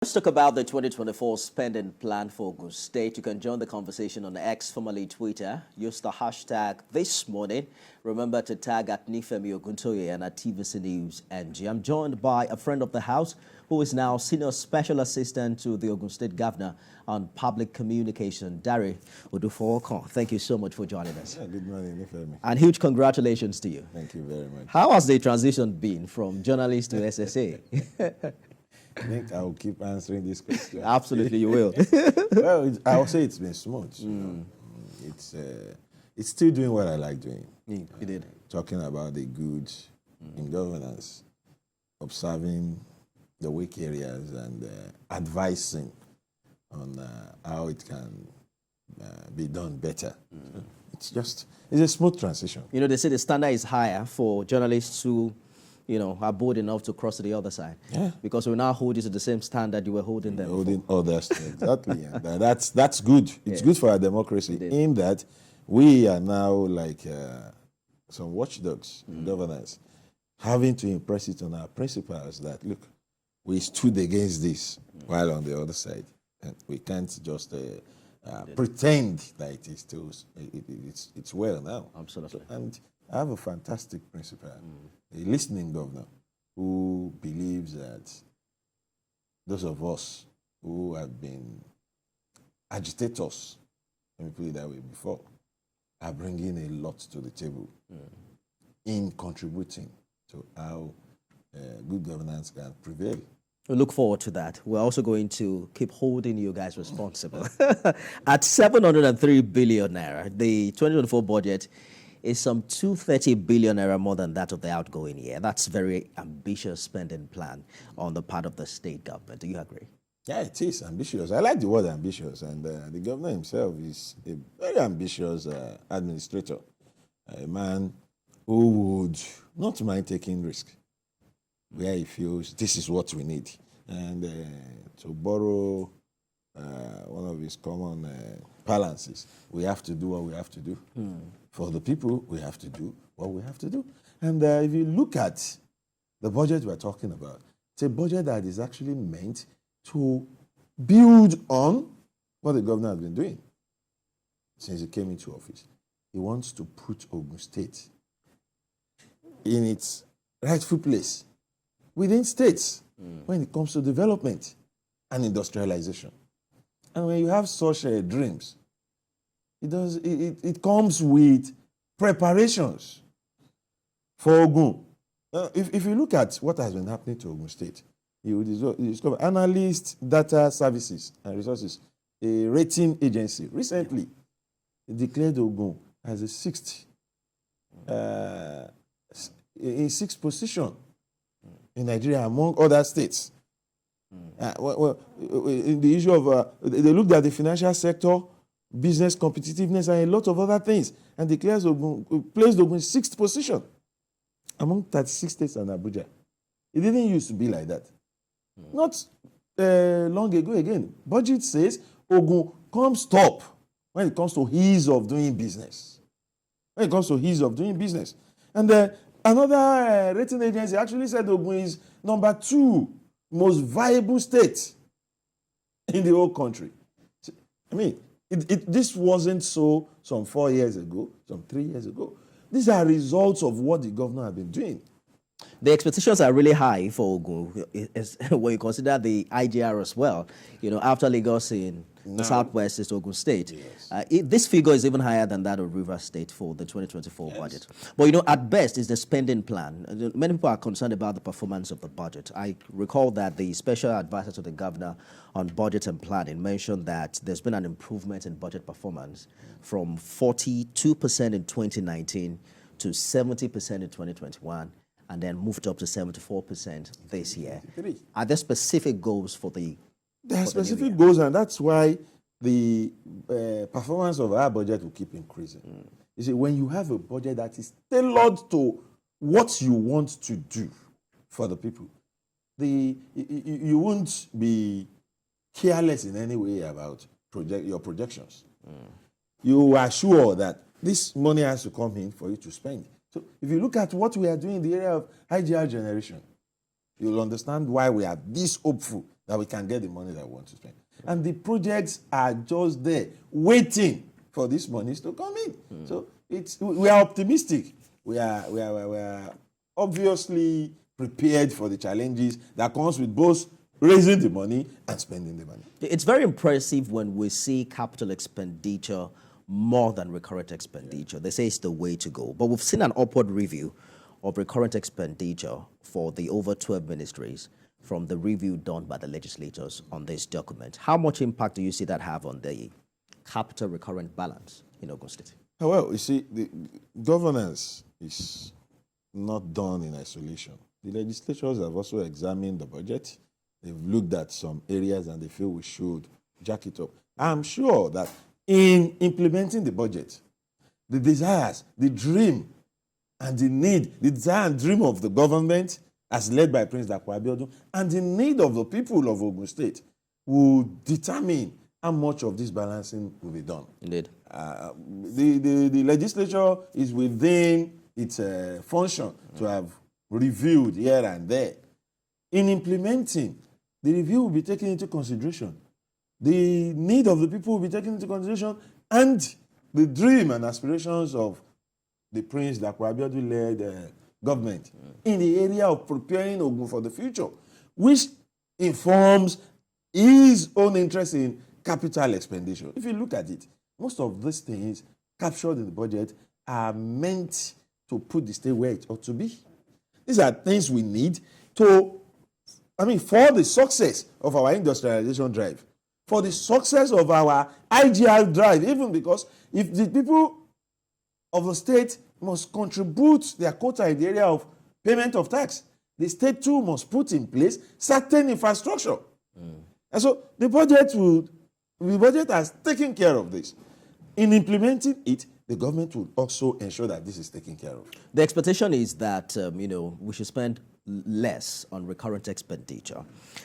Let's talk about the 2024 spending plan for Ogun State. You can join the conversation on X, formerly Twitter. Use the hashtag this morning. Remember to tag at Nifemi Oguntoye and at TVC News NG. I'm joined by a friend of the house who is now Senior Special Assistant to the Ogun State Governor on Public Communication, Dari Odufowokan. Thank you so much for joining us. Yeah, good morning, Nifemi. And huge congratulations to you. Thank you very much. How has the transition been from journalist to SSA? I think I will keep answering this question. Absolutely, you will. Well, I'll say it's been smooth. You know. It's still doing what I like doing. You did. Talking about the good in governance, observing the weak areas, and advising on how it can be done better. It's a smooth transition. You know, they say the standard is higher for journalists who, are bold enough to cross to the other side. Yeah. Because we now hold you to the same standard you were holding them. Holding others, exactly. And that's good. It's good for our democracy in that we are now like some watchdogs in governance, having to impress it on our principals that, look, we stood against this while on the other side. And we can't just pretend that it is still, it's well now. Absolutely. And I have a fantastic principal, a listening governor, who believes that those of us who have been agitators, let me put it that way, before, are bringing a lot to the table in contributing to how good governance can prevail. We look forward to that. We're also going to keep holding you guys responsible. At 703 billion naira, the 2024 budget is some 230 billion naira more than that of the outgoing year. That's very ambitious spending plan on the part of the state government. Do you agree? Yeah, it is ambitious. I like the word ambitious, and the governor himself is a very ambitious administrator, a man who would not mind taking risk where he feels this is what we need. And to borrow one of his common balances, we have to do what we have to do. For the people, we have to do what we have to do. And if you look at the budget we're talking about, it's a budget that is actually meant to build on what the governor has been doing since he came into office. He wants to put Ogun State in its rightful place within states when it comes to development and industrialization. And when you have such dreams, it comes with preparations for Ogun. If you look at what has been happening to Ogun State, you discover Analyst Data Services and Resources, a rating agency, recently declared Ogun as a sixth position in Nigeria among other states. In the issue of, they looked at the financial sector, business competitiveness, and a lot of other things, and placed Ogun in sixth position among 36 states and Abuja. It didn't used to be like that. Not long ago again, budget says Ogun comes top when it comes to ease of doing business. When it comes to ease of doing business. And another rating agency actually said Ogun is number 2 most viable state in the whole country. I mean, this wasn't so some 4 years ago, some 3 years ago. These are results of what the governor has been doing. The expectations are really high for Ogun when you consider the IGR as well. After Lagos in the southwest is Ogun State. Yes. This figure is even higher than that of Rivers State for the 2024 budget. But, at best, it's the spending plan. Many people are concerned about the performance of the budget. I recall that the special advisor to the governor on budget and planning mentioned that there's been an improvement in budget performance from 42% in 2019 to 70% in 2021. And then moved up to 74% this year. Are there specific goals for the? There are specific goals, and that's why the performance of our budget will keep increasing. You see, when you have a budget that is tailored to what you want to do for the people, you won't be careless in any way about your projections. You are sure that this money has to come in for you to spend. So if you look at what we are doing in the area of IGR generation, you'll understand why we are this hopeful that we can get the money that we want to spend. And the projects are just there, waiting for these monies to come in. So we are optimistic. We are obviously prepared for the challenges that comes with both raising the money and spending the money. It's very impressive when we see capital expenditure more than recurrent expenditure. They say it's the way to go. But we've seen an upward review of recurrent expenditure for the over 12 ministries from the review done by the legislators on this document. How much impact do you see that have on the capital recurrent balance in Ogun State? Well, you see, the governance is not done in isolation. The legislators have also examined the budget. They've looked at some areas and they feel we should jack it up. I'm sure that in implementing the budget, the desires, the dream, and the need, the desire and dream of the government as led by Prince Dapo Abiodun, and the need of the people of Ogun State will determine how much of this balancing will be done. Indeed. The legislature is within its function to have reviewed here and there. In implementing, the review will be taken into consideration. The need of the people will be taken into consideration, and the dream and aspirations of the Prince Dapo Abiodun-led government in the area of preparing Ogun for the future, which informs his own interest in capital expenditure. If you look at it, most of these things captured in the budget are meant to put the state where it ought to be. These are things we need for the success of our industrialization drive, for the success of our IGR drive, even because if the people of the state must contribute their quota in the area of payment of tax, the state too must put in place certain infrastructure. And so the budget has taken care of this. In implementing it, the government will also ensure that this is taken care of. The expectation is that, we should spend less on recurrent expenditure.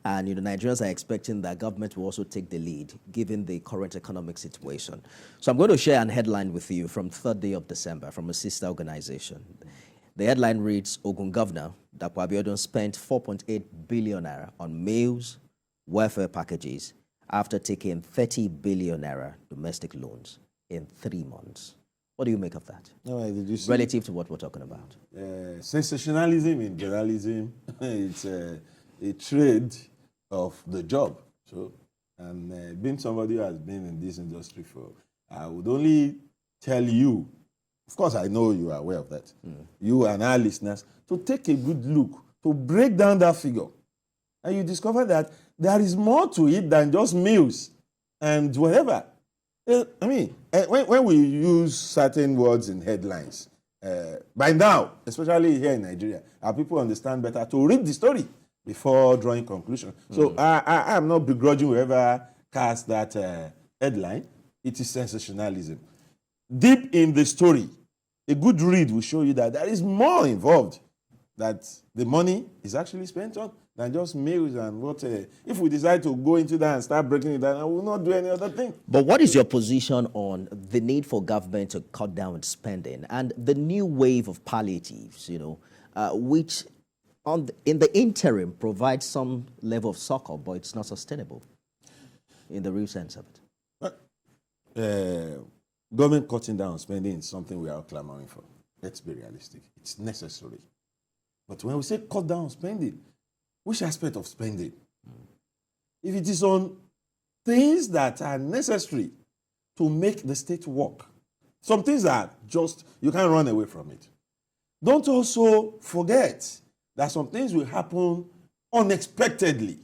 And, Nigerians are expecting that government will also take the lead, given the current economic situation. So I'm going to share an headline with you from 3rd day of December from a sister organization. The headline reads, Ogun Governor Dapo Abiodun spent 4.8 billion naira on meals, welfare packages, after taking 30 billion naira domestic loans in 3 months. What do you make of that? Did you see, relative to what we're talking about? Sensationalism in journalism, it's a trade of the job. So, and being somebody who has been in this industry for, I would only tell you, of course I know you are aware of that, you and our listeners, to take a good look, to break down that figure. And you discover that there is more to it than just meals and whatever. When we use certain words in headlines, by now, especially here in Nigeria, our people understand better to read the story before drawing conclusion. So I am not begrudging whoever cast that headline. It is sensationalism. Deep in the story, a good read will show you that there is more involved, that the money is actually spent on than just meals and what. If we decide to go into that and start breaking it down, I will not do any other thing. But what is your position on the need for government to cut down spending and the new wave of palliatives, which in the interim provides some level of succor, but it's not sustainable in the real sense of it? Government cutting down spending is something we are clamoring for. Let's be realistic. It's necessary. But when we say cut down spending, which aspect of spending? If it is on things that are necessary to make the state work, some things are just, you can't run away from it. Don't also forget that some things will happen unexpectedly.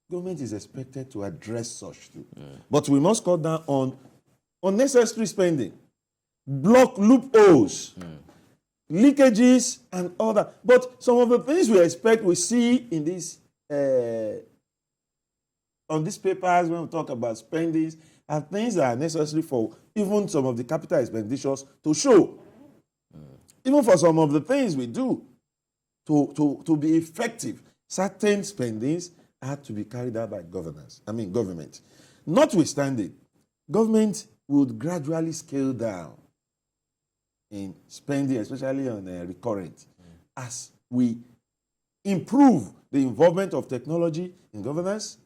Government is expected to address such too. But we must cut down on unnecessary spending, block loopholes, leakages, and all that. But some of the things we expect, we see in this, on these papers when we talk about spendings, are things that are necessary for even some of the capital expenditures to show. Even for some of the things we do to be effective, certain spendings have to be carried out by government. Notwithstanding, government would gradually scale down in spending, especially on recurrent, as we improve the involvement of technology in governance.